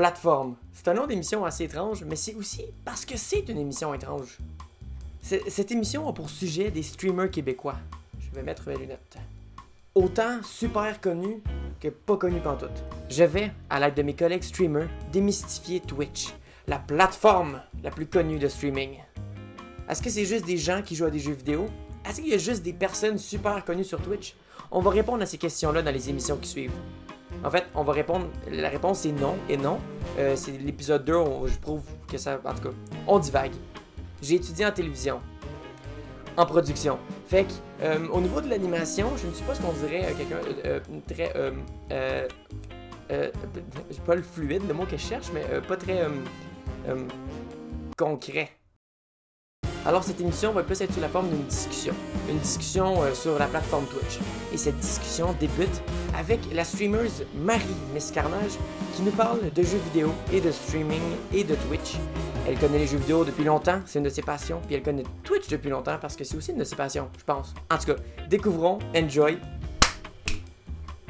Plateforme. C'est un nom d'émission assez étrange, mais c'est aussi parce que c'est une émission étrange. Cette émission a pour sujet des streamers québécois. Je vais mettre mes lunettes. Autant super connus que pas connus pantoute. Je vais, à l'aide de mes collègues streamers, démystifier Twitch, la plateforme la plus connue de streaming. Est-ce que c'est juste des gens qui jouent à des jeux vidéo? Est-ce qu'il y a juste des personnes super connues sur Twitch? On va répondre à ces questions-là dans les émissions qui suivent. En fait, on va répondre. La réponse est non et non. C'est l'épisode 2, je prouve que ça. En tout cas, on divague. J'ai étudié en télévision, en production. Fait que, au niveau de l'animation, je ne suis pas ce qu'on dirait quelqu'un très. Pas le fluide, le mot que je cherche, mais pas très concret. Alors cette émission va plus être sous la forme d'une discussion. Une discussion sur la plateforme Twitch. Et cette discussion débute avec la streamer Marie Miss Carnage qui nous parle de jeux vidéo et de streaming et de Twitch. Elle connaît les jeux vidéo depuis longtemps, c'est une de ses passions, puis elle connaît Twitch depuis longtemps parce que c'est aussi une de ses passions, je pense. En tout cas, découvrons, enjoy.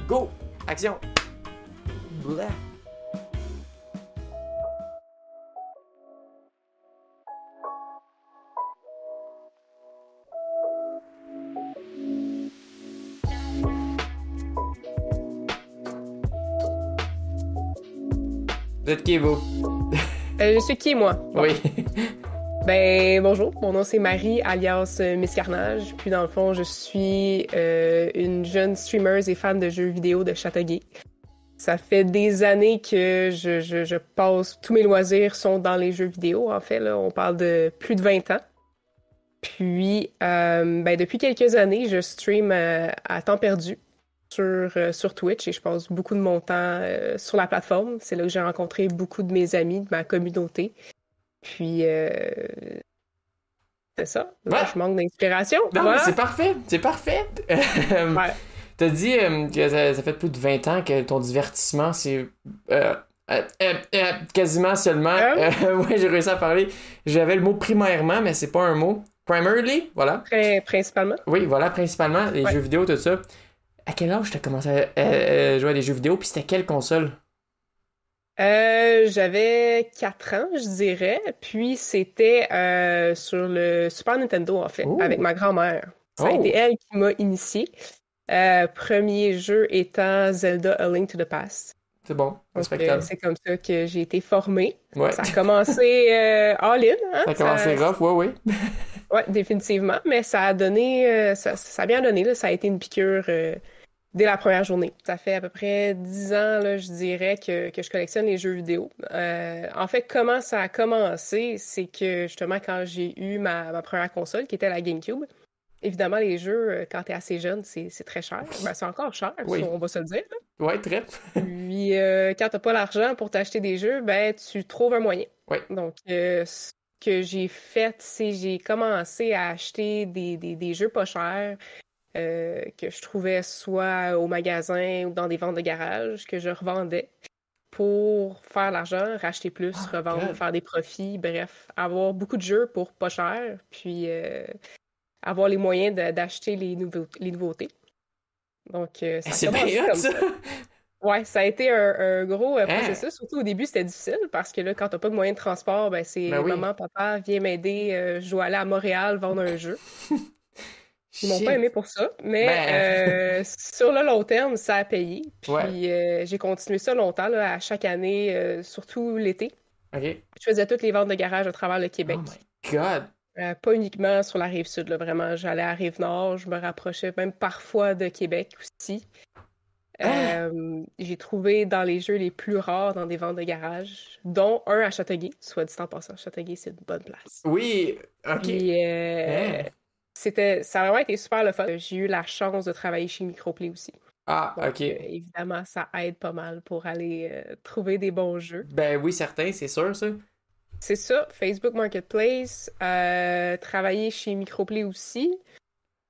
Go! Action! Blah. Vous êtes qui, vous? Je suis qui, moi? Bon. Oui. Ben, bonjour, mon nom c'est Marie, alias Miss Carnage. Puis dans le fond, je suis une jeune streamer et fan de jeux vidéo de Châteauguay. Ça fait des années que je passe, tous mes loisirs sont dans les jeux vidéo, en fait. Là, on parle de plus de 20 ans. Puis, ben, depuis quelques années, je stream à temps perdu sur Twitch et je passe beaucoup de mon temps sur la plateforme. C'est là que j'ai rencontré beaucoup de mes amis, de ma communauté. Puis, c'est ça. Là, Ouais. je manque d'inspiration. Non, Voilà. mais c'est parfait, c'est parfait. Ouais. T'as dit que ça fait plus de 20 ans que ton divertissement, c'est quasiment seulement... ouais, j'ai réussi à parler. J'avais le mot primairement, mais c'est pas un mot. Primarily, voilà. Principalement. Oui, voilà, principalement, les Ouais. jeux vidéo, tout ça. À quel âge t'as commencé à jouer à des jeux vidéo, puis c'était quelle console? J'avais 4 ans, je dirais. Puis c'était sur le Super Nintendo, en fait, Oh. avec ma grand-mère. Ça a Oh. été elle qui m'a initié. Premier jeu étant Zelda A Link to the Past. C'est bon, Donc, respectable. c'est comme ça que j'ai été formée. Ouais. Ça a commencé all-in, hein? Ça a commencé rough, ouais. Ouais, définitivement. Mais ça a donné, ça a bien donné, là. Ça a été une piqûre dès la première journée. Ça fait à peu près 10 ans, là, je dirais, que je collectionne les jeux vidéo. En fait, comment ça a commencé, c'est que justement, quand j'ai eu ma première console, qui était la GameCube, évidemment, les jeux, quand t'es assez jeune, c'est très cher. Ben, c'est encore cher, Oui. ça, on va se le dire, là. Ouais, très. Puis, quand t'as pas l'argent pour t'acheter des jeux, ben, tu trouves un moyen. Ouais. Donc, ce que j'ai fait, c'est j'ai commencé à acheter des jeux pas chers que je trouvais soit au magasin ou dans des ventes de garage, que je revendais pour faire l'argent, racheter plus, revendre, God. faire des profits, bref, avoir beaucoup de jeux pour pas cher, puis avoir les moyens d'acheter les nouveautés. Donc, ça a C'est commencé bien hot, comme ça! ça. Ouais, ça a été un gros processus. Surtout au début, c'était difficile parce que là, quand t'as pas de moyen de transport, ben c'est Ben oui. maman, papa, viens m'aider, je dois aller à Montréal vendre un jeu. Ils m'ont Shit. pas aimé pour ça, mais sur le long terme, ça a payé. Puis j'ai continué ça longtemps, là, à chaque année, surtout l'été. Ok. Je faisais toutes les ventes de garage à travers le Québec. Oh my god! Pas uniquement sur la rive sud, là, vraiment. J'allais à Rive-Nord, je me rapprochais même parfois de Québec aussi. J'ai trouvé dans les jeux les plus rares dans des ventes de garage, dont un à Châteauguay, soit dit en passant. Châteauguay, c'est une bonne place. Oui, ok. Puis, ça a vraiment été super le fun. J'ai eu la chance de travailler chez Microplay aussi. Ah, Donc, ok. évidemment, ça aide pas mal pour aller trouver des bons jeux. Ben oui, certain, c'est sûr, ça. C'est ça, Facebook Marketplace, travailler chez Microplay aussi.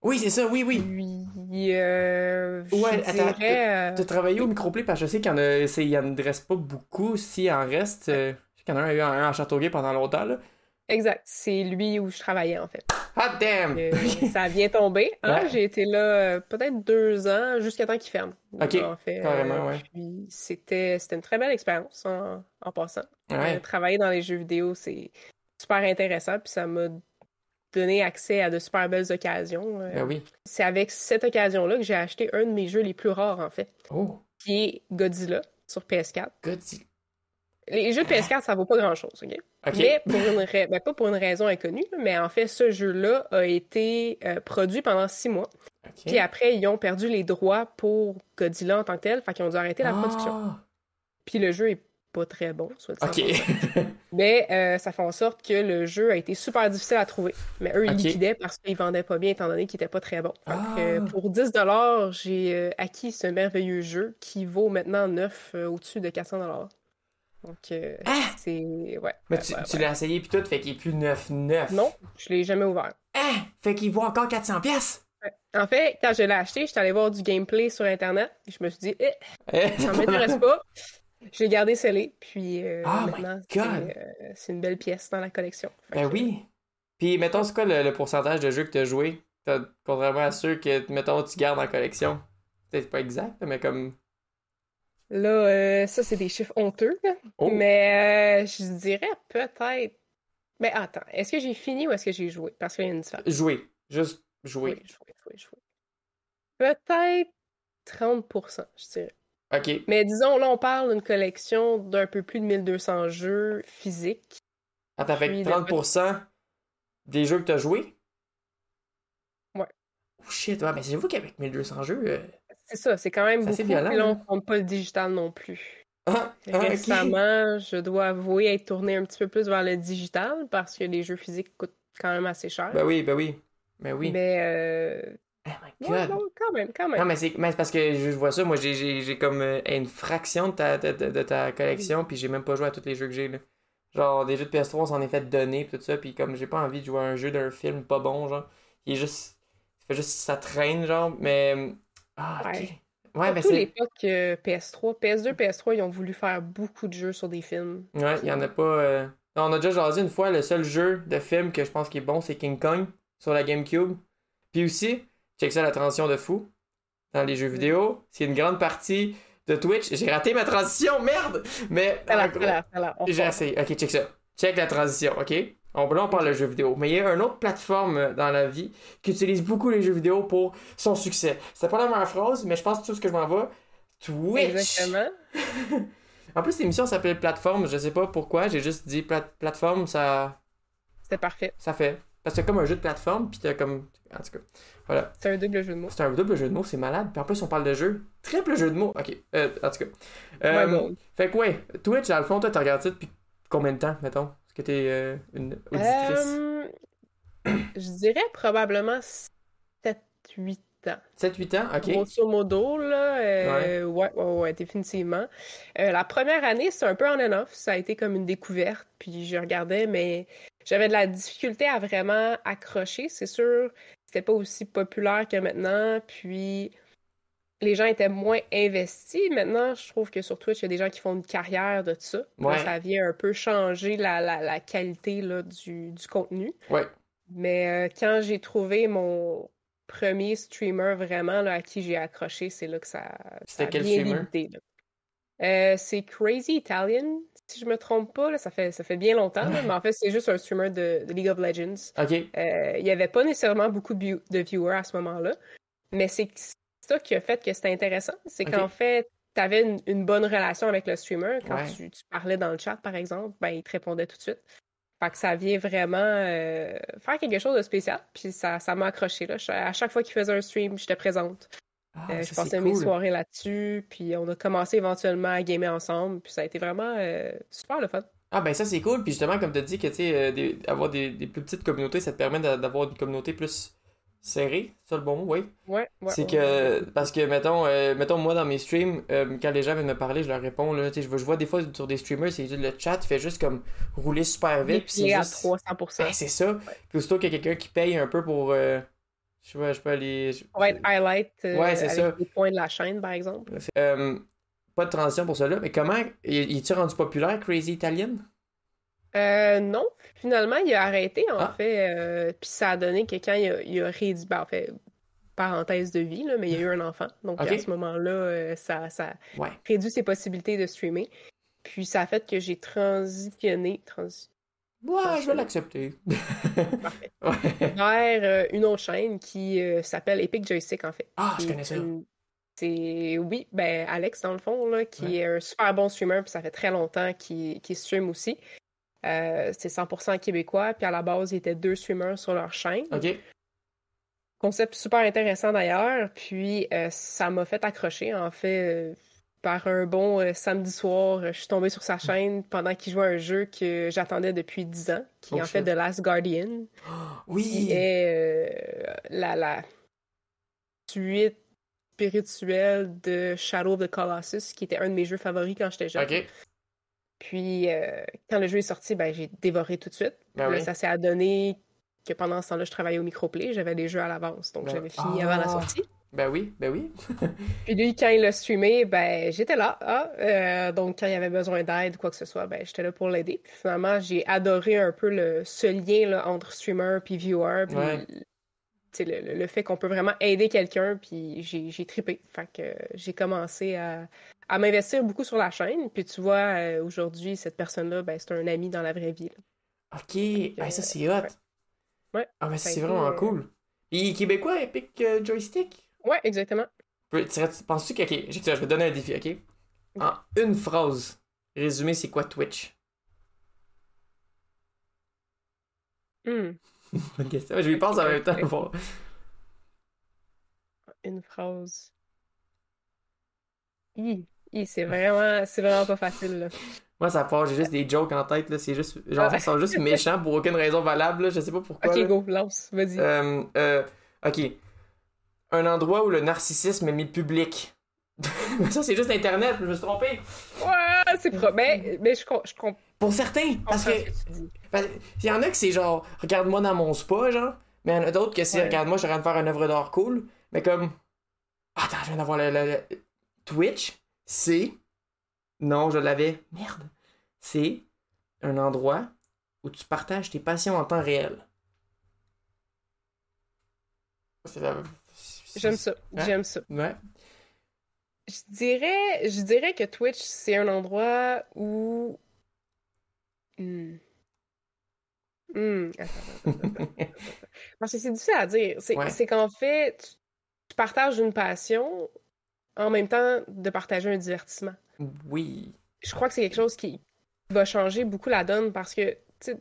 Oui, c'est ça, oui. Puis, Ouais, je attends, dirais... t'as travaillé au Microplay parce que je sais qu'il y en reste pas beaucoup s'il en reste. Je sais qu'il y en a eu un à Châteauguay pendant longtemps, là. Exact. C'est lui où je travaillais, en fait. Hot damn! Ça a bien tombé. Hein? Ouais. J'ai été là peut-être 2 ans jusqu'à temps qu'il ferme. Ok, En fait, carrément, ouais. puis c'était une très belle expérience en passant. Ouais. Travailler dans les jeux vidéo, c'est super intéressant, puis ça m'a donné accès à de super belles occasions. Ben oui. C'est avec cette occasion-là que j'ai acheté un de mes jeux les plus rares, en fait, Oh, qui est Godzilla sur PS4. Godzilla. Les jeux de PS4, ça vaut pas grand-chose, OK? Ok. Mais pas pour une raison inconnue, mais en fait, ce jeu-là a été produit pendant 6 mois. Ok. Puis après, ils ont perdu les droits pour Godzilla en tant que tel, fait qu'ils ont dû arrêter la production. Ah! Puis le jeu est pas très bon, soit dit en Ok. passant. Mais ça fait en sorte que le jeu a été super difficile à trouver. Mais eux, ils Ok. liquidaient parce qu'ils vendaient pas bien étant donné qu'il était pas très bon. Fait que, Ah! pour 10$, j'ai acquis ce merveilleux jeu qui vaut maintenant neuf au-dessus de 400$. Donc, Ah! c'est... Ouais, Mais ouais, tu, ouais, tu ouais. l'as essayé puis tout, fait qu'il est plus 9,9. Non, je l'ai jamais ouvert. Ah! Fait qu'il vaut encore 400 pièces. Ouais. En fait, quand je l'ai acheté, j'étais allée voir du gameplay sur Internet. Et je me suis dit, ça m'intéresse pas. Je l'ai gardé scellé. Puis Oh my maintenant, God! c'est une belle pièce dans la collection. Fait Ben que, oui. Puis, mettons, c'est quoi le pourcentage de jeux que t'as joué? Contrairement à ceux que, mettons, tu gardes en collection. C'est pas exact, mais comme... là, ça, c'est des chiffres honteux. Là. Oh! Mais je dirais peut-être... Mais attends, est-ce que j'ai fini ou est-ce que j'ai joué? Parce qu'il y a une différence. Jouer. Juste jouer. Jouer. Peut-être 30%, je dirais. Ok. Mais disons, là, on parle d'une collection d'un peu plus de 1200 jeux physiques. Attends, fait Puis que 30% des jeux que t'as joués? Ouais. Oh shit, ouais, mais j'avoue qu'avec 1200 jeux... C'est ça, c'est quand même C'est assez beaucoup. violent, Puis là, on là. compte pas le digital non plus. ok. Récemment, je dois avouer être tournée un petit peu plus vers le digital parce que les jeux physiques coûtent quand même assez cher. Ben oui, ben oui. Ben oui. Mais Oh my ouais, God. non, quand même. Non, mais c'est parce que je vois ça. Moi, j'ai comme une fraction de ta collection, puis j'ai même pas joué à tous les jeux que j'ai, là. Genre, des jeux de PS3, on s'en est fait donner, pis tout ça, puis comme j'ai pas envie de jouer à un jeu d'un film pas bon, genre, il est juste. Ça fait juste. Ça traîne, genre, mais. Ah, ok. Ouais. Ouais, ben Surtout c'est. l'époque PS3, PS2, PS3, ils ont voulu faire beaucoup de jeux sur des films. Ouais, il y en a pas. Non, on a déjà jasé une fois, le seul jeu de film que je pense qui est bon, c'est King Kong sur la GameCube. Puis aussi, check ça, la transition de fou dans les jeux vidéo. C'est une grande partie de Twitch. J'ai raté ma transition, merde! Mais en gros, j'ai essayé. Ok, check ça. Check la transition, ok? Là, on parle de jeux vidéo. Mais il y a une autre plateforme dans la vie qui utilise beaucoup les jeux vidéo pour son succès. C'était pas la meilleure phrase, mais je pense que tout ce que je m'en vais. Twitch! Exactement. En plus, l'émission s'appelle Plateforme. Je sais pas pourquoi. J'ai juste dit plateforme, ça C'était parfait. fait. Parce que c'est comme un jeu de plateforme, puis t'as comme. En tout cas, voilà. C'est un double jeu de mots. C'est un double jeu de mots, c'est malade. Puis en plus, on parle de jeu. Triple jeu de mots. Ok, en tout cas. Ouais, bon. Fait que ouais, Twitch, dans le fond, toi, t'as regardé ça depuis combien de temps, mettons? Est-ce que t'es une auditrice? Je dirais probablement 7-8 ans. 7-8 ans? Ok. Grosso modo, là, ouais, définitivement. La première année, c'est un peu on and off. Ça a été comme une découverte, puis je regardais, mais j'avais de la difficulté à vraiment accrocher. C'est sûr, c'était pas aussi populaire que maintenant, puis les gens étaient moins investis. Maintenant, je trouve que sur Twitch, il y a des gens qui font une carrière de ça. Ouais. Là, ça vient un peu changer la qualité là, du contenu. Ouais. Mais quand j'ai trouvé mon premier streamer vraiment là, à qui j'ai accroché, c'est là que ça C'était a quel bien streamer? débuté. Là. C'est Crazy Italian, si je me trompe pas. Là, ça fait bien longtemps, là, mais en fait, c'est juste un streamer de League of Legends. Ok. Il n'y avait pas nécessairement beaucoup de viewers à ce moment-là, mais c'est ça qui a fait que c'était intéressant. C'est Ok. qu'en fait, tu avais une bonne relation avec le streamer. Quand Ouais. tu parlais dans le chat, par exemple, ben, il te répondait tout de suite. Fait que ça vient vraiment faire quelque chose de spécial. Puis ça m'a accroché. Là. À chaque fois qu'il faisait un stream, j'étais présente. Ah, Je ça, passais c'est mes cool. soirées là-dessus. Puis on a commencé éventuellement à gamer ensemble. Puis ça a été vraiment super le fun. Ah, ben ça, c'est cool. Puis justement, comme tu as dit, que tu sais, avoir des plus petites communautés, ça te permet d'avoir une communauté plus serrée. C'est ça le bon mot, oui. Ouais. C'est que, parce que, mettons, moi, dans mes streams, quand les gens viennent me parler, je leur réponds, là, tu sais, je vois des fois sur des streamers, c'est le chat fait juste comme rouler super vite, puis c'est Défiler à juste... 300%. Ben, c'est ça. Puis aussitôt qu'il y a quelqu'un qui paye un peu pour, je peux aller... Pour être highlight Ouais, c'est avec ça. les points de la chaîne, par exemple. Pas de transition pour cela, mais comment, il est-tu rendu populaire, Crazy Italian? Non, finalement, il a arrêté, en Ah, fait, puis ça a donné que quand il a réédité, ben, en fait, parenthèse de vie, là, mais il y a eu un enfant, donc à ce ok. moment-là, ça Ouais. réduit ses possibilités de streamer, puis ça a fait que j'ai Ouais, je vais transitionné, l'accepter. parfait, Ouais. vers une autre chaîne qui s'appelle Epic Joystick, en fait, Ah, je qui connais est ça. oui, ben Alex, dans le fond, là, Ouais. qui est un super bon streamer, puis ça fait très longtemps qu'il stream aussi. C'est 100% québécois, puis à la base, il y était deux streamers sur leur chaîne. Ok. Concept super intéressant d'ailleurs, puis ça m'a fait accrocher, en fait, par un bon samedi soir, je suis tombée sur sa chaîne pendant qu'il jouait à un jeu que j'attendais depuis 10 ans, qui est Oh en fait The shit. Last Guardian, qui Oui. est la suite spirituelle de Shadow of the Colossus, qui était un de mes jeux favoris quand j'étais jeune. Ok. Puis, quand le jeu est sorti, ben, j'ai dévoré tout de suite. Ben Puis là, oui. ça s'est adonné que pendant ce temps-là, je travaillais au microplay, j'avais les jeux à l'avance, donc Ben, j'avais fini avant la ah. sortie. Ben oui, ben oui. Puis lui, quand il l'a streamé, ben, j'étais là. Donc, quand il avait besoin d'aide ou quoi que ce soit, ben, j'étais là pour l'aider. Puis finalement, j'ai adoré un peu ce lien là, entre streamer puis viewer, Ouais. puis tu sais, le fait qu'on peut vraiment aider quelqu'un, puis j'ai trippé. Fait que j'ai commencé à m'investir beaucoup sur la chaîne. Puis tu vois, aujourd'hui, cette personne-là, ben, c'est un ami dans la vraie vie, là. Ok. Fait que, Ah, ça, c'est hot. ouais, ouais, Ah, ben ça a c'est été... vraiment cool. Et québécois, Epic Joystick? Ouais, exactement. Penses-tu que. Ok, je vais te donner un défi, ok? Ok. En une phrase, résumé, c'est quoi Twitch? Hmm, Bonne question. Je lui pense en même temps. ok. Bon. Une phrase. C'est vraiment pas facile, là. Moi, ça part, j'ai juste des jokes en tête, là. C'est juste. Genre, Ah, ils sont juste méchants pour aucune raison valable, là. Je sais pas pourquoi, ok, là. go, lance, vas-y. Euh, euh, ok. Un endroit où le narcissisme est mis public. Mais ça, c'est juste Internet, je me suis trompé. Ouais, c'est pro. Mais Pour certains, je parce que. comprends ce que tu dis. Il y en a que c'est genre, regarde-moi dans mon spa, genre. Mais il y en a d'autres que c'est, Ouais. regarde-moi, je suis en train de faire une œuvre d'art cool. Mais comme. Attends, je viens d'avoir Twitch, c'est. Non, je l'avais. Merde. C'est un endroit où tu partages tes passions en temps réel. C'est la- J'aime ça, Hein? j'aime ça. Ouais. Je dirais que Twitch, c'est un endroit où... Hmm. Attends. Parce que c'est difficile à dire. C'est Ouais. c'est qu'en fait, tu partages une passion en même temps de partager un divertissement. Oui. Je crois que c'est quelque chose qui va changer beaucoup la donne parce que tu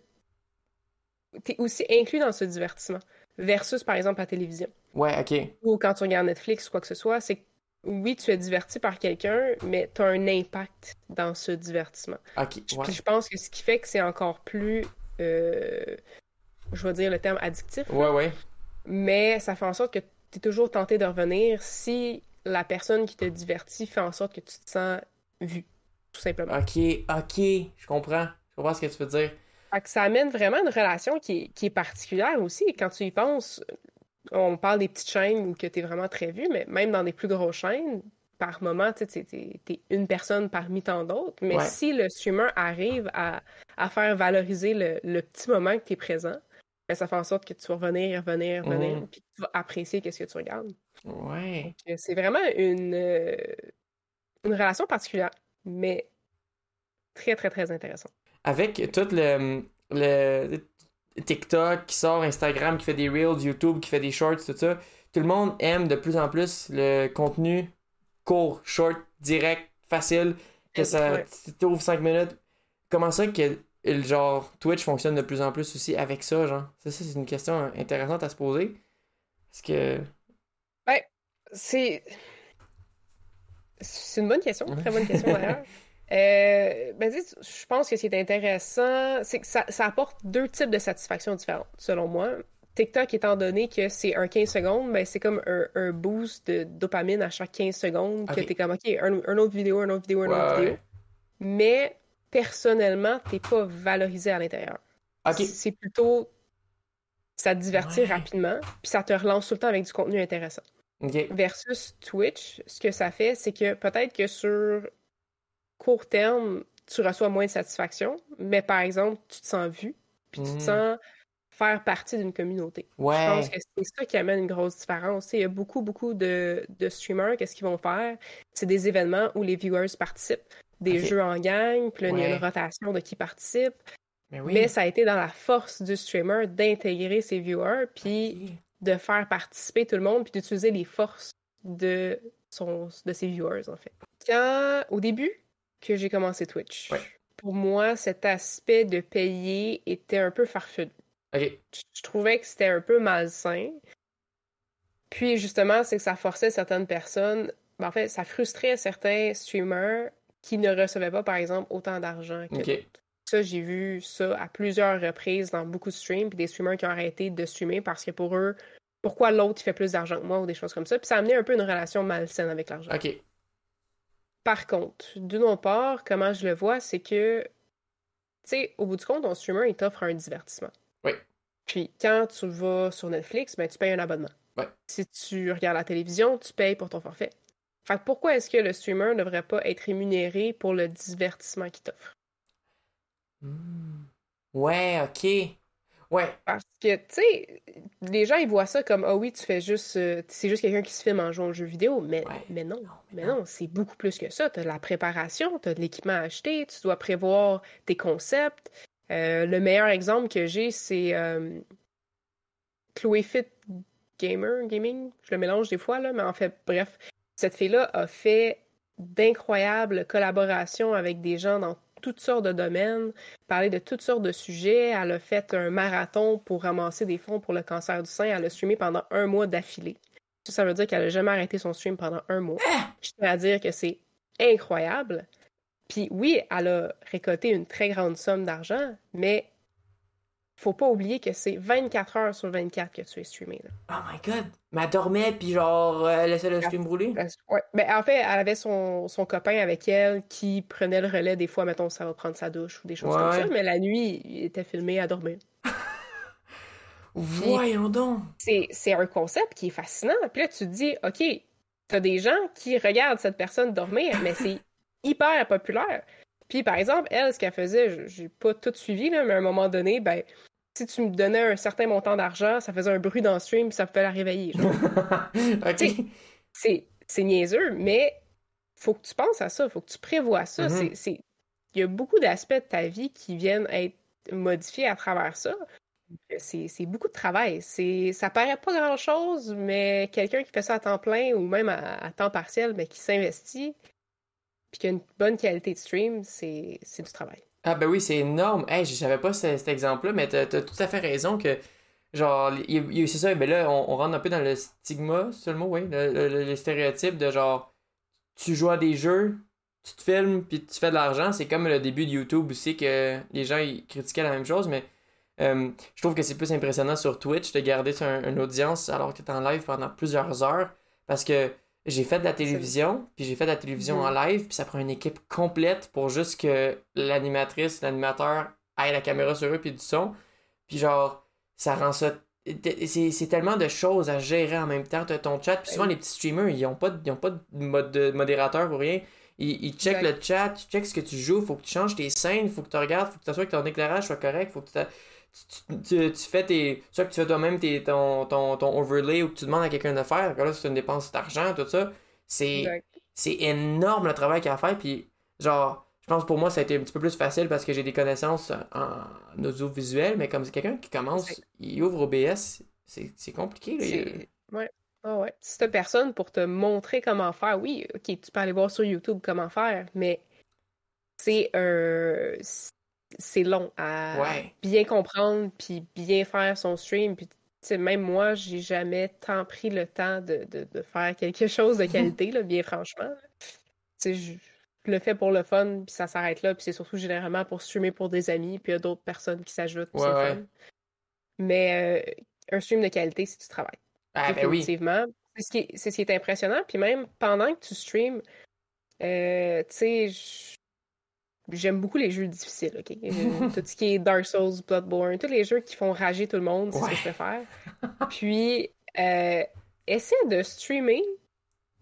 es aussi inclus dans ce divertissement versus, par exemple, la télévision. Ouais, ok. Ou quand tu regardes Netflix ou quoi que ce soit, c'est que oui, tu es diverti par quelqu'un, mais tu as un impact dans ce divertissement. Ok, Puis ouais. je pense que ce qui fait que c'est encore plus, euh, je vais dire le terme addictif, là, Ouais, ouais. mais ça fait en sorte que tu es toujours tenté de revenir si la personne qui te divertit fait en sorte que tu te sens vu, tout simplement. Ok, ok. Je comprends. Je comprends ce que tu veux dire. Fait que ça amène vraiment une relation qui est particulière aussi. Et quand tu y penses, on parle des petites chaînes où que tu es vraiment très vu, mais même dans des plus grosses chaînes, par moment, tu sais, t'es une personne parmi tant d'autres. Mais Ouais. si le streamer arrive à faire valoriser le petit moment que tu es présent, ben, ça fait en sorte que tu vas revenir, Mhm. puis que tu vas apprécier qu'est-ce que tu regardes. Ouais. Donc, c'est vraiment une relation particulière, mais très, très, très intéressante. Avec tout le TikTok qui sort, Instagram qui fait des Reels, YouTube qui fait des Shorts, tout ça, tout le monde aime de plus en plus le contenu court, short, direct, facile, que ça Ouais. t'ouvre 5 minutes. Comment ça que le genre Twitch fonctionne de plus en plus aussi avec ça, genre? Ça, c'est une question intéressante à se poser. Parce que. Ouais, c'est c'est une bonne question, très bonne question d'ailleurs. Ben, tu sais, je pense que ce qui est intéressant, c'est que ça apporte deux types de satisfaction différentes, selon moi. TikTok, étant donné que c'est un 15 secondes, ben, c'est comme un boost de dopamine à chaque 15 secondes, que Ok. t'es comme, OK, un autre vidéo, un autre vidéo, un Ouais, autre ouais, vidéo. ouais. Mais, personnellement, t'es pas valorisé à l'intérieur. Ok. C'est plutôt, ça te divertit Ouais. rapidement, puis ça te relance tout le temps avec du contenu intéressant. Ok. Versus Twitch, ce que ça fait, c'est que peut-être que sur court terme, tu reçois moins de satisfaction, mais par exemple, tu te sens vu, puis tu te sens faire partie d'une communauté. Je pense Ouais. que c'est ça qui amène une grosse différence. Tu sais, il y a beaucoup de streamers, qu'est-ce qu'ils vont faire? C'est des événements où les viewers participent, des Ok. jeux en gang, puis là, il y a une Ouais. rotation de qui participe. Mais Mais oui. ça a été dans la force du streamer d'intégrer ses viewers, puis Ok. de faire participer tout le monde, puis d'utiliser les forces de ses viewers, en fait. Au début que j'ai commencé Twitch, Ouais. pour moi, cet aspect de payer était un peu farfelu. Ok. Je trouvais que c'était un peu malsain. Puis justement, c'est que ça forçait certaines personnes, ben, en fait, ça frustrait certains streamers qui ne recevaient pas, par exemple, autant d'argent que Ok. d'autres. Ça, j'ai vu ça à plusieurs reprises dans beaucoup de streams, puis des streamers qui ont arrêté de streamer parce que pour eux, pourquoi l'autre il fait plus d'argent que moi ou des choses comme ça. Puis ça a amené un peu une relation malsaine avec l'argent. Ok. Par contre, d'une autre part, comment je le vois, c'est que, tu sais, au bout du compte, ton streamer, il t'offre un divertissement. Oui. Puis quand tu vas sur Netflix, ben tu payes un abonnement. Ouais. Si tu regardes la télévision, tu payes pour ton forfait. Fait que pourquoi est-ce que le streamer ne devrait pas être rémunéré pour le divertissement qu'il t'offre? Ouais, ok. Ouais. Parce que, tu sais, les gens, ils voient ça comme, ah oui, tu fais juste, c'est juste quelqu'un qui se filme en jouant aux jeux vidéo. Mais, Ouais. mais non, Non, mais non, c'est beaucoup plus que ça. T'as de la préparation, t'as de l'équipement à acheter, tu dois prévoir tes concepts. Le meilleur exemple que j'ai, c'est Chloé Fit Gaming. Je le mélange des fois, là, mais en fait, bref, cette fille-là a fait d'incroyables collaborations avec des gens dans toutes sortes de domaines, parler de toutes sortes de sujets. Elle a fait un marathon pour ramasser des fonds pour le cancer du sein. Elle a streamé pendant 1 mois d'affilée. Ça veut dire qu'elle n'a jamais arrêté son stream pendant 1 mois. Je tiens à dire que c'est incroyable. Puis oui, elle a récolté une très grande somme d'argent, mais faut pas oublier que c'est 24 heures sur 24 que tu es streamé, là. Oh my god. Mais elle dormait, puis genre, elle laissait le stream rouler. Ouais. Ben, en fait, elle avait son copain avec elle qui prenait le relais des fois, mettons, ça va prendre sa douche ou des choses comme ça, Ouais. mais la nuit, il était filmé à dormir. Puis Voyons donc. c'est un concept qui est fascinant. Puis là, tu te dis, OK, t'as des gens qui regardent cette personne dormir, mais c'est hyper populaire. Puis par exemple, elle, ce qu'elle faisait, j'ai pas tout suivi, là, mais à un moment donné, ben, si tu me donnais un certain montant d'argent, ça faisait un bruit dans le stream, puis ça pouvait la réveiller. Genre. Tu sais, Ok. c'est niaiseux, mais faut que tu penses à ça, faut que tu prévois ça. Mhm. Il y a beaucoup d'aspects de ta vie qui viennent être modifiés à travers ça. C'est beaucoup de travail. Ça paraît pas grand-chose, mais quelqu'un qui fait ça à temps plein ou même à temps partiel, mais qui s'investit, puis qui a une bonne qualité de stream, c'est du travail. Ah ben oui, c'est énorme. Hey, je savais pas cet exemple-là, mais t'as tout à fait raison que, genre, c'est ça, mais là, on rentre un peu dans le stigma, c'est le mot, oui, le stéréotype de genre, tu joues à des jeux, tu te filmes, puis tu fais de l'argent. C'est comme le début de YouTube aussi, que les gens ils critiquaient la même chose, mais je trouve que c'est plus impressionnant sur Twitch de garder sur une audience alors que t'es en live pendant plusieurs heures, parce que j'ai fait de la télévision, puis j'ai fait de la télévision en Mhm. live, puis ça prend une équipe complète pour juste que l'animatrice, l'animateur ait la caméra sur eux, puis du son. Puis genre, ça rend ça. C'est tellement de choses à gérer en même temps. T'as ton chat, puis Ben souvent oui, les petits streamers, ils ont pas de modérateur ou rien. Ils checkent exact. le chat, tu checkes ce que tu joues, faut que tu changes tes scènes, faut que tu regardes, faut que tu t'assures que ton éclairage soit correct, faut que tu fais tes. Soit que tu fais toi-même ton overlay ou que tu demandes à quelqu'un de faire. Là, c'est une dépense d'argent, tout ça. C'est. Exact. C'est énorme le travail qu'il y a à faire. Puis, genre, je pense pour moi, ça a été un petit peu plus facile parce que j'ai des connaissances en audiovisuel, mais comme c'est quelqu'un qui commence, C'est il ouvre OBS, c'est compliqué, là. ouais. Ah ouais. Si t'as personne pour te montrer comment faire, oui, ok, tu peux aller voir sur YouTube comment faire, mais c'est c'est long à Ouais. bien comprendre puis bien faire son stream. Puis, tu sais, même moi, j'ai jamais tant pris le temps de faire quelque chose de qualité, là, bien franchement. Tu sais, je le fais pour le fun, puis ça s'arrête là, puis c'est surtout généralement pour streamer pour des amis, puis il y a d'autres personnes qui s'ajoutent, puis Ouais, c'est le fun. ouais. Mais un stream de qualité, c'est du travail. Ah, ben oui. Définitivement. C'est ce qui est impressionnant. Puis même pendant que tu streams, tu sais, j'aime beaucoup les jeux difficiles, OK? Tout ce qui est Dark Souls, Bloodborne, tous les jeux qui font rager tout le monde, c'est ce que je Ouais. préfère. Puis, essaie de streamer,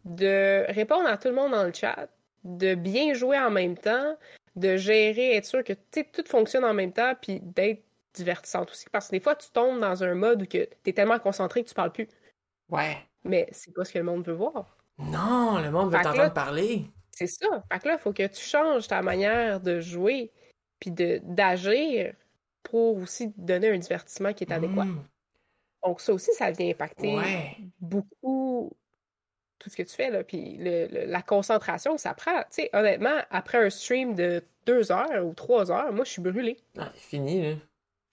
de répondre à tout le monde dans le chat, de bien jouer en même temps, de gérer, être sûr que tout fonctionne en même temps, puis d'être divertissante aussi. Parce que des fois, tu tombes dans un mode où tu es tellement concentré que tu parles plus. Ouais. Mais c'est pas ce que le monde veut voir. Non, le monde veut Fait que là, t'entendre parler. c'est ça. Fait que là, il faut que tu changes ta manière de jouer puis d'agir pour aussi te donner un divertissement qui est adéquat. Donc ça aussi, ça vient impacter beaucoup tout ce que tu fais, là. Puis la concentration que ça prend. Tu sais, honnêtement, après un stream de 2 heures ou 3 heures, moi, je suis brûlée. Ah, c'est fini, là.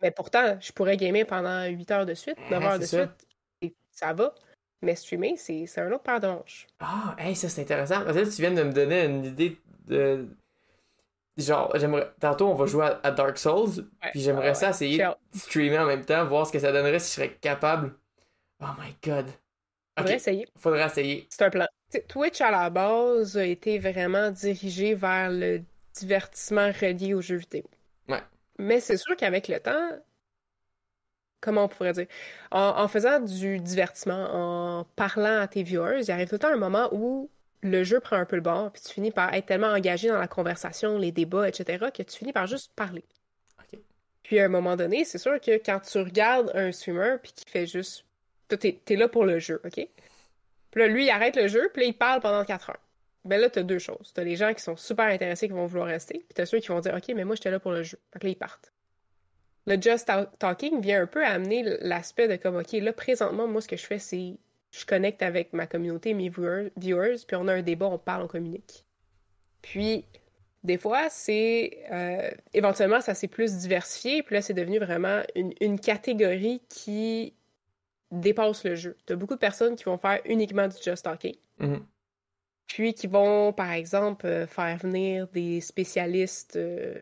Mais pourtant, je pourrais gamer pendant 8 heures de suite, 9 heures de suite, et ça va. Mais streamer, c'est un autre paire de manches. Ah, hey, ça c'est intéressant. Parce que là, tu viens de me donner une idée de. Genre, j'aimerais. Tantôt, on va jouer à Dark Souls. Puis j'aimerais ça essayer de streamer en même temps, voir ce que ça donnerait si je serais capable. Oh my god. Faudrait essayer. C'est un plan. T'sais, Twitch, à la base, a été vraiment dirigé vers le divertissement relié aux jeux vidéo. Ouais. Mais c'est sûr qu'avec le temps, comment on pourrait dire? En faisant du divertissement, en parlant à tes viewers, il arrive tout le temps un moment où le jeu prend un peu le bord, puis tu finis par être tellement engagé dans la conversation, les débats, etc., que tu finis par juste parler. Okay. Puis à un moment donné, c'est sûr que quand tu regardes un streamer, puis qu'il fait juste... T'es là pour le jeu, OK? Puis là, lui, il arrête le jeu, puis là, il parle pendant 4 heures. Ben là, t'as deux choses. T'as les gens qui sont super intéressés, qui vont vouloir rester, puis t'as ceux qui vont dire « OK, mais moi, j'étais là pour le jeu. » Fait que là, ils partent. Le Just Talking vient un peu amener l'aspect de comme « OK, là, présentement, moi, ce que je fais, c'est... Je connecte avec ma communauté, mes viewers, puis on a un débat, on parle, on communique. » Puis, des fois, c'est... éventuellement, ça s'est plus diversifié, puis là, c'est devenu vraiment une catégorie qui dépasse le jeu. T'as beaucoup de personnes qui vont faire uniquement du Just Talking. Mm-hmm. Puis qui vont, par exemple, faire venir des spécialistes de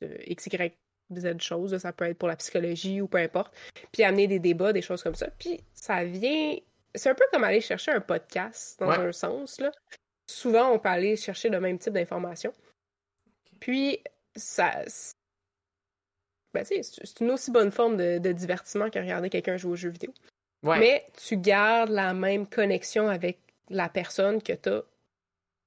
X, Y, Z choses. Ça peut être pour la psychologie ou peu importe. Puis amener des débats, des choses comme ça. Puis ça vient... C'est un peu comme aller chercher un podcast, dans un sens, là. Souvent, on peut aller chercher le même type d'informations. Puis, ça... Ben, tu sais, c'est une aussi bonne forme de divertissement que regarder quelqu'un jouer aux jeux vidéo. Ouais. Mais tu gardes la même connexion avec la personne que t'as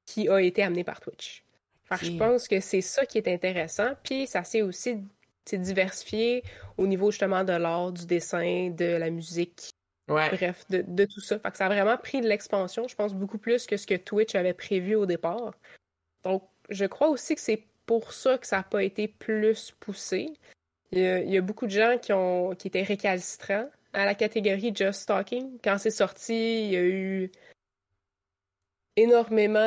qui a été amenée par Twitch. Fait que je pense que c'est ça qui est intéressant. Puis ça s'est aussi diversifié au niveau justement de l'art, du dessin, de la musique. Ouais. Bref, de tout ça. Fait que ça a vraiment pris de l'expansion, je pense, beaucoup plus que ce que Twitch avait prévu au départ. Donc, je crois aussi que c'est pour ça que ça n'a pas été plus poussé. Il y a beaucoup de gens qui étaient récalcitrants à la catégorie Just Talking. Quand c'est sorti, il y a eu énormément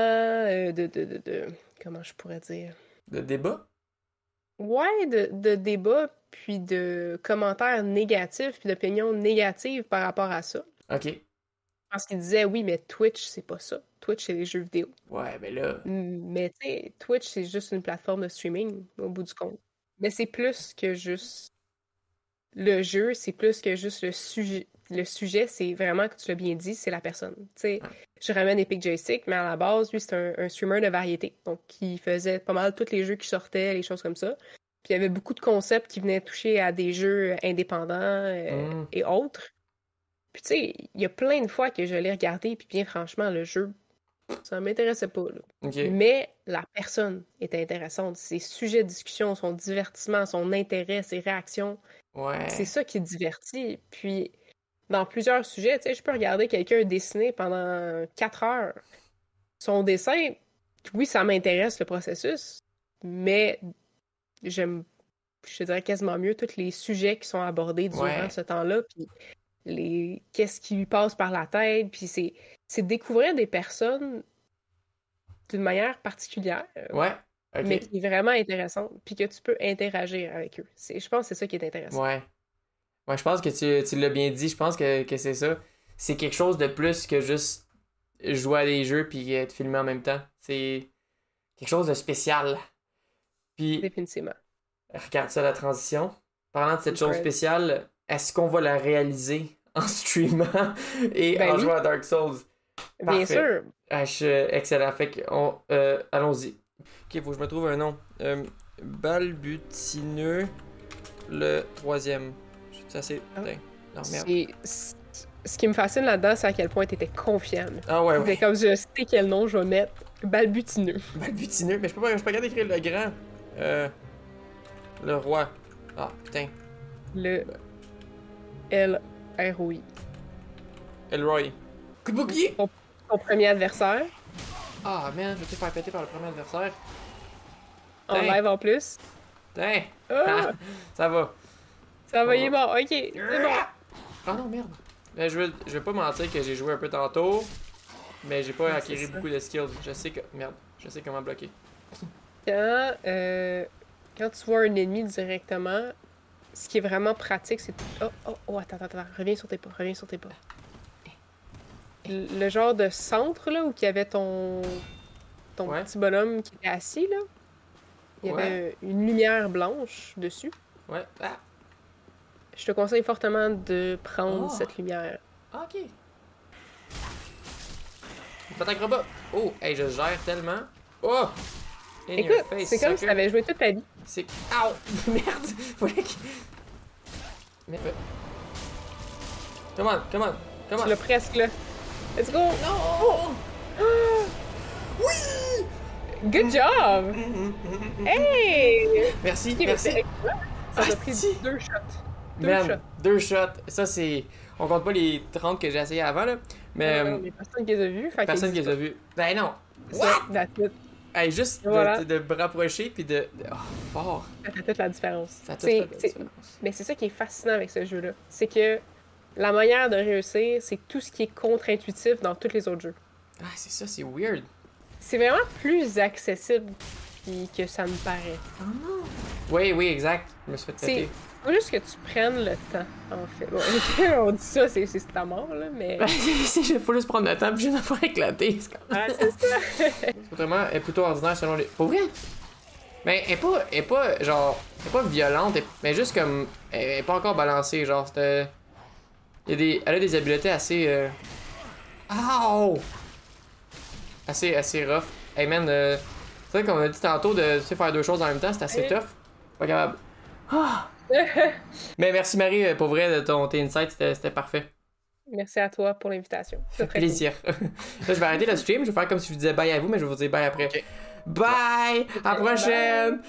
de comment je pourrais dire? De débats? Ouais, de débats, puis de commentaires négatifs, puis d'opinions négatives par rapport à ça. OK. Parce qu'ils disaient, oui, mais Twitch, c'est pas ça. Twitch, c'est les jeux vidéo. Ouais, mais là... Mais tu sais, Twitch, c'est juste une plateforme de streaming, au bout du compte. Mais c'est plus que juste le jeu, c'est plus que juste le sujet. Le sujet, c'est vraiment, que tu l'as bien dit, c'est la personne. Tu sais, je ramène Epic Joystick, mais à la base, lui, c'est un streamer de variété. Donc, il faisait pas mal tous les jeux qui sortaient, les choses comme ça. Puis, il y avait beaucoup de concepts qui venaient toucher à des jeux indépendants et autres. Puis, tu sais, il y a plein de fois que je l'ai regardé, puis bien franchement, le jeu, ça m'intéressait pas, là. Okay. Mais la personne était intéressante. Ses sujets de discussion, son divertissement, son intérêt, ses réactions. Ouais. C'est ça qui divertit. Puis, dans plusieurs sujets, tu sais, je peux regarder quelqu'un dessiner pendant 4 heures. Son dessin, oui, ça m'intéresse, le processus, mais j'aime, je te dirais quasiment mieux tous les sujets qui sont abordés durant ce temps-là, puis qu'est-ce qui lui passe par la tête, puis c'est découvrir des personnes d'une manière particulière. Ouais. Okay. Mais qui est vraiment intéressante, puis que tu peux interagir avec eux. Je pense que c'est ça qui est intéressant. Ouais. Ouais, je pense que tu l'as bien dit, je pense que c'est ça. C'est quelque chose de plus que juste jouer à des jeux puis être filmé en même temps. C'est quelque chose de spécial. Puis, définitivement. Regarde ça, la transition. Parlant de cette chose spéciale, est-ce qu'on va la réaliser en streamant et en jouant à Dark Souls? Bien sûr. Excellent. Fait que allons-y. Ok, faut que je me trouve un nom. Balbutineux, le 3e. C'est assez. Non, merde. ce qui me fascine là-dedans, c'est à quel point t'étais confiant. Là. Ah ouais, T'étais comme, je sais quel nom je vais mettre. Balbutineux. Balbutineux, mais je peux pas regarder écrire le grand. Le roi. Ah, putain. Le L-R-O-I. Elroy. Coup de bouclier! Ton premier adversaire. Ah, man, je vais te faire péter par le premier adversaire. En Tain. live en plus. Tiens! Ah, Ça va. ça va, il est mort. Ok, c'est bon. Ah non, merde. Ben, je vais pas mentir que j'ai joué un peu tantôt, mais j'ai pas Ouais, acquis c'est ça. beaucoup de skills. Je sais que. Merde, je sais comment bloquer. Quand tu vois un ennemi directement, ce qui est vraiment pratique, c'est... Oh, attends. Reviens sur tes pas, Le genre de centre, là, où il y avait ton Ouais. petit bonhomme qui était assis, là. Il y avait une lumière blanche dessus. Ouais. Ah! Je te conseille fortement de prendre Oh. cette lumière. Ah, ok. Pas acrobat. Oh, hey, je gère tellement. Oh! In your Écoute, face, c'est comme si sucker. t'avais joué toute ta vie. C'est. Ow! Merde! Fallait que. Merde. Come on. Tu l'as presque, là. Let's go! Non! Good job! Hey! Merci, Ok, mais merci. c'est excellent. Ça t'a pris Asti. 2 shots. Man, 2 shots. Ça, c'est. On compte pas les 30 que j'ai essayé avant, là. Mais. Non, mais personne qui les a vus. Fait Personne qui qu'ils les a vus. Ben non! disent ça. That's it. Hey, juste Voilà. de me rapprocher puis de. Oh, fort! Ça fait toute la différence. Ça a tout fait la différence. Mais c'est ça qui est fascinant avec ce jeu-là. C'est que la manière de réussir, c'est tout ce qui est contre-intuitif dans tous les autres jeux. Ah, c'est ça, c'est weird. C'est vraiment plus accessible que ça me paraît. Oh non! Oui, exact. Je me suis fait péter. Faut juste que tu prennes le temps, en fait. Bon, on dit ça, c'est ta mort, là, mais... Il faut juste prendre le temps puis je vais pas éclater. Ah, c'est ça! Autrement, elle est plutôt ordinaire selon les. Pour vrai? Mais elle est pas genre. Elle est pas violente, mais juste comme. Elle est pas encore balancée, genre. C'était. Elle a des habiletés assez. Ow! Assez rough. Hey man, c'est vrai qu'on a dit tantôt de faire deux choses en même temps, c'est assez tough. Pas capable. Ah! Mais merci Marie, pour vrai, de tes insights, c'était parfait. Merci à toi pour l'invitation. Ça fait plaisir. Là, je vais arrêter le stream, je vais faire comme si je vous disais bye à vous, mais je vais vous dire bye après. Okay. Bye! À la prochaine!